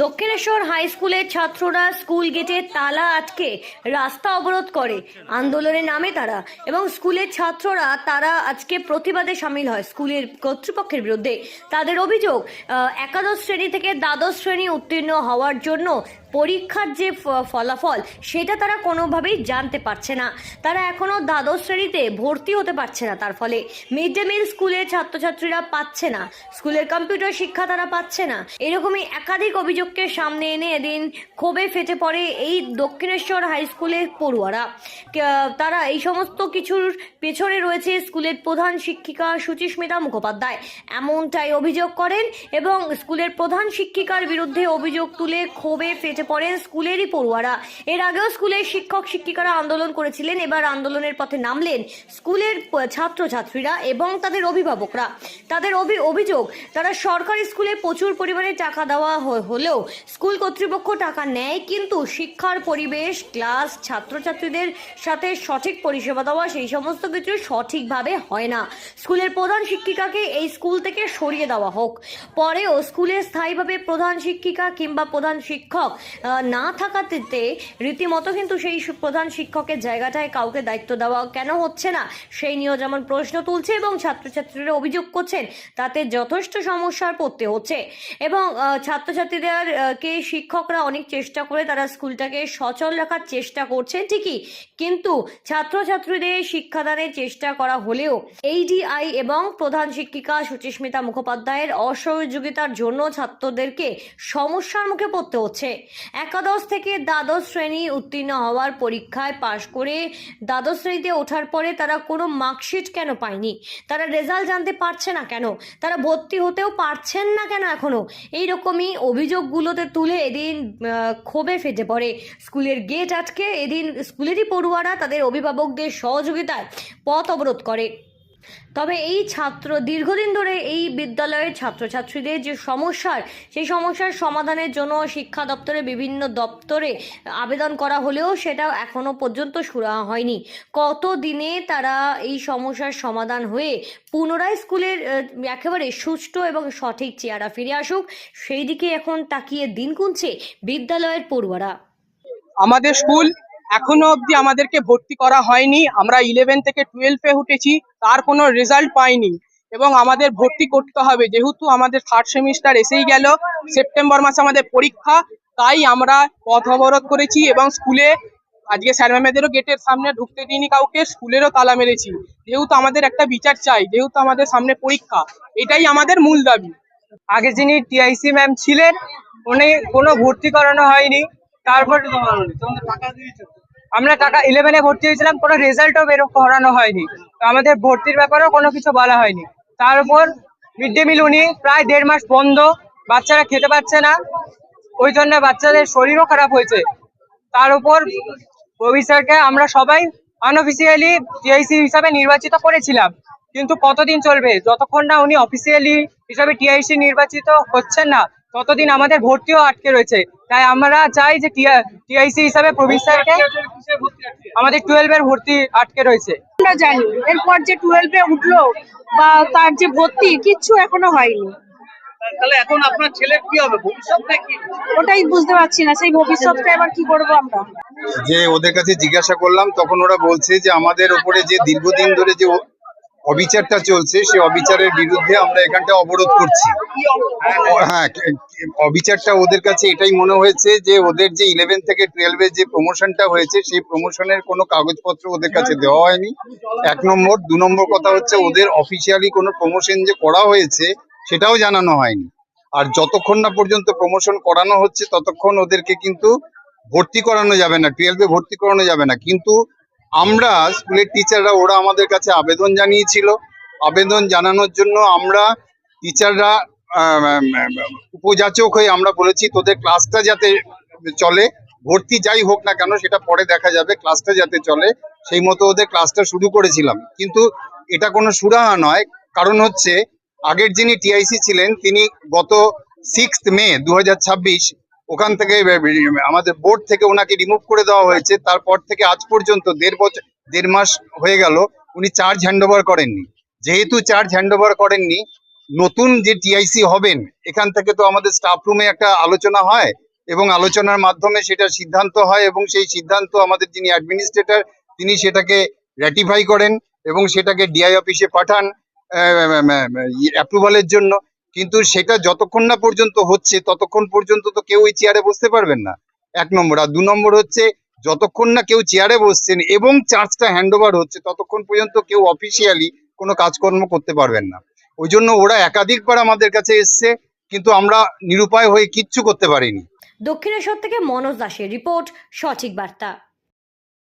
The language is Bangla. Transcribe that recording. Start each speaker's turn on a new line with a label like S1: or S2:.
S1: দক্ষিণেশ্বর হাই স্কুলের ছাত্ররা স্কুল গেটে তালা আটকে রাস্তা অবরোধ করে আন্দোলনের নামে তারা এবং স্কুলের ছাত্ররা তারা আজকে প্রতিবাদে সামিল হয় স্কুলের কর্তৃপক্ষের বিরুদ্ধে। তাদের অভিযোগ একাদশ শ্রেণী থেকে দ্বাদশ শ্রেণী উত্তীর্ণ হওয়ার জন্য পরীক্ষার যে ফলাফল সেটা তারা কোনোভাবেই জানতে পারছে না। তারা এখনো দ্বাদশ শ্রেণীতে ভর্তি হতে পারছে না, তার ফলে মিড ডে মিল স্কুলের ছাত্রছাত্রীরা পাচ্ছে না, স্কুলের কম্পিউটার শিক্ষা তারা পাচ্ছে না। এরকমই একাধিক অভিযোগকে সামনে এনে এদিন ক্ষোভে ফেটে পড়ে এই দক্ষিণেশ্বর হাই স্কুলের পড়ুয়ারা। তারা এই সমস্ত কিছুর পেছনে রয়েছে স্কুলের প্রধান শিক্ষিকা সুচিস্মিতা মুখোপাধ্যায়, এমনটাই অভিযোগ করেন এবং স্কুলের প্রধান শিক্ষিকার বিরুদ্ধে অভিযোগ তুলে ক্ষোভে ফেটে পড়েন স্কুলেরই পড়ুয়ারা। এর আগেও স্কুলের শিক্ষক শিক্ষিকারা আন্দোলন করেছিলেন, এবার আন্দোলনের পথে নামলেন স্কুলের ছাত্রছাত্রীরা এবং তাদের অভিভাবকরা। তাদের অভিযোগ তারা সরকারি স্কুলে প্রচুর পরিমাণে টাকা দেওয়া হলেও স্কুল কর্তৃপক্ষ টাকা নেয়, কিন্তু শিক্ষার পরিবেশ, ক্লাস, ছাত্রছাত্রীদের সাথে সঠিক পরিষেবা দেওয়া সেই সমস্ত কিছু সঠিকভাবে হয় না। স্কুলের প্রধান শিক্ষিকাকে এই স্কুল থেকে সরিয়ে দেওয়া হোক, পরেও স্কুলে স্থায়ীভাবে প্রধান শিক্ষিকা কিংবা প্রধান শিক্ষক না থাকাতে রীতিমতো কিন্তু সেই প্রধান শিক্ষকের জায়গাটায় কাউকে দায়িত্ব দেওয়া কেন হচ্ছে না সেই নিয়েও যেমন প্রশ্ন তুলছে এবং ছাত্রছাত্রীরা অভিযোগ করছেন তাতে যথেষ্ট সমস্যার পড়তে হচ্ছে। এবং ছাত্রছাত্রীদেরকে শিক্ষকরা অনেক চেষ্টা করে তারা স্কুলটাকে সচল রাখার চেষ্টা করছেন ঠিকই, কিন্তু ছাত্রছাত্রীদের শিক্ষাদানের চেষ্টা করা হলেও এইডিআই এবং প্রধান শিক্ষিকা সুচিস্মিতা মুখোপাধ্যায়ের অসহযোগিতার জন্য ছাত্রদেরকে সমস্যার মুখে পড়তে হচ্ছে। একাদশ থেকে দ্বাদশ শ্রেণী উত্তীর্ণ হওয়ার পরীক্ষায় পাশ করে দ্বাদশ শ্রেণীতে ওঠার পরে তারা কোনো মার্কশিট কেন পায়নি, তারা রেজাল্ট জানতে পারছে না কেন, তারা ভর্তি হতেও পারছেন না কেন এখনো, এইরকমই অভিযোগগুলোতে তুলে এদিন ক্ষোভে ফেটে পড়ে স্কুলের গেট আটকে। এদিন স্কুলেরই পড়ুয়ারা তাদের অভিভাবকদের সহযোগিতায় পথ অবরোধ করে। তবে এই দীর্ঘদিন ধরে এই বিদ্যালয়ের ছাত্রছাত্রীদের যে সেই সমস্যার সমাধানের জন্য শিক্ষা দপ্তরে বিভিন্ন দপ্তরে আবেদন করা হলেও সেটা এখনো পর্যন্ত সুরাহা হয়নি। কত দিনে তারা এই সমস্যার সমাধান হয়ে পুনরায় স্কুলের একেবারে সুষ্ঠু এবং সঠিক চেহারা ফিরে আসুক সেই দিকে এখন তাকিয়ে দিন গুনছে বিদ্যালয়ের পড়ুয়ারা।
S2: আমাদের স্কুল এখনো অবধি আমাদেরকে ভর্তি করা হয়নি। আমরা 11 থেকে 12-এ উঠেছি, তার কোনো রেজাল্ট পাইনি এবং আমাদের ভর্তি করতে হবে। যেহেতু আমাদের থার্ড সেমিস্টার এসেই গেল, সেপ্টেম্বর মাসে আমাদের পরীক্ষা, তাই আমরা পথ অবরোধ করেছি এবং স্কুলে আজকে স্যার ম্যামেদেরও গেটের সামনে ঢুকতে দিইনি কাউকে, স্কুলেরও তালা মেরেছি। যেহেতু আমাদের একটা বিচার চাই, যেহেতু আমাদের সামনে পরীক্ষা, এটাই আমাদের মূল দাবি। আগে যিনি টিআইসি ম্যাম ছিলেন উনি কোনো ভর্তি করানো হয়নি, তারপর আমরা টাকা 11-এ ভর্তি হয়েছিলাম, কোনো রেজাল্টও করানো হয়নি, তো আমাদের ভর্তির ব্যাপারেও কোনো কিছু বলা হয়নি। তার উপর মিড ডে মিল উনি প্রায় 1.5 মাস বন্ধ, বাচ্চারা খেতে পাচ্ছে না, ওই জন্য বাচ্চাদের শরীরও খারাপ হয়েছে। তার উপর প্রফেসরকে আমরা সবাই আনঅফিসিয়ালি টিআইসি হিসাবে নির্বাচিত করেছিলাম, কিন্তু কতদিন চলবে? যতক্ষণ না উনি অফিসিয়ালি হিসাবে টিআইসি নির্বাচিত হচ্ছেন না ততদিন আমাদের ভর্তিও আটকে রয়েছে। তাই আমরা চাই যে টিআইসি হিসাবে প্রফেসরকে, আমাদের 12-এর ভর্তি আটকে রয়েছে।
S3: আমরা জানি এরপর যে 12-এ উঠলো বা তার যে ভর্তি কিচ্ছু এখনো হয়নি।
S4: তাহলে এখন আপনার ছেলের কি হবে, ভবিষ্যৎটা কি?
S3: ওটাই বুঝতে পারছি না, সেই ভবিষ্যৎটা এবার কি করবো আমরা।
S5: যে ওদের কাছে জিজ্ঞাসা করলাম তখন ওরা বলছে যে আমাদের উপরে যে দীর্ঘদিন ধরে যে অবিচারটা চলছে সেই অবিচারের বিরুদ্ধে আমরা এখানটা অবরোধ করছি। হ্যাঁ, অবিচারটা ওদের কাছে এটাই মনে হয়েছে যে ওদের যে 11 থেকে 12-এ যে প্রমোশনটা হয়েছে সেই প্রমোশনের কোনো কাগজপত্র ওদের কাছে দেওয়া হয়নি, 1 নম্বর। 2 নম্বর কথা হচ্ছে ওদের অফিসিয়ালি কোনো প্রমোশন যে করা হয়েছে সেটাও জানানো হয়নি। আর যতক্ষণ না পর্যন্ত প্রমোশন করানো হচ্ছে ততক্ষণ ওদেরকে কিন্তু ভর্তি করানো যাবে না, 12-এ ভর্তি করানো যাবে না। কিন্তু আমরা স্কুলের টিচাররা ওরা আমাদের কাছে আবেদন জানিয়েছিল, আবেদন জানানোর জন্য আমরা টিচাররা উপযাচক হয়ে আমরা বলেছি তোদের ক্লাসটা যাতে চলে, ভর্তি যাই হোক না কেন সেটা পরে দেখা যাবে, ক্লাসটা যাতে চলে সেই মতো ওদের ক্লাসটা শুরু করেছিলাম। কিন্তু এটা কোনো সুরাহা নয়, কারণ হচ্ছে আগের যিনি টিআইসি ছিলেন তিনি গত 6 মে 2026 ওখান থেকে আমাদের বোর্ড থেকে ওনাকে রিমুভ করে দেওয়া হয়েছে। তারপর থেকে আজ পর্যন্ত 1.5 মাস হয়ে গেল উনি চার্জ হ্যান্ড ওভার করেননি। যেহেতু চার্জ হ্যান্ড ওভার করেননি নতুন যে টিআইসি হবেন এখান থেকে তো আমাদের স্টাফ রুমে একটা আলোচনা হয় এবং আলোচনার মাধ্যমে সেটা সিদ্ধান্ত হয় এবং সেই সিদ্ধান্ত আমাদের যিনি অ্যাডমিনিস্ট্রেটর তিনি সেটাকে র্যাটিফাই করেন এবং সেটাকে ডিআই অফিসে পাঠান অ্যাপ্রুভালের জন্য। কিন্তু সেটা যতক্ষণ না পর্যন্ত হচ্ছে ততক্ষণ পর্যন্ত তো কেউ ওই চেয়ারে বসতে পারবেন না, 1 নম্বর। আর 2 নম্বর হচ্ছে যতক্ষণ না কেউ চেয়ারে বসছেন এবং চার্জটা হ্যান্ডওভার হচ্ছে ততক্ষণ পর্যন্ত কেউ অফিসিয়ালি কোনো কাজকর্ম করতে পারবেন না। ওই জন্য ওরা একাধিকবার আমাদের কাছে এসছে, কিন্তু আমরা নিরুপায় হয়ে কিচ্ছু করতে পারিনি।
S1: দক্ষিণেশ্বর থেকে মনোজ দাসের রিপোর্ট, সঠিক বার্তা।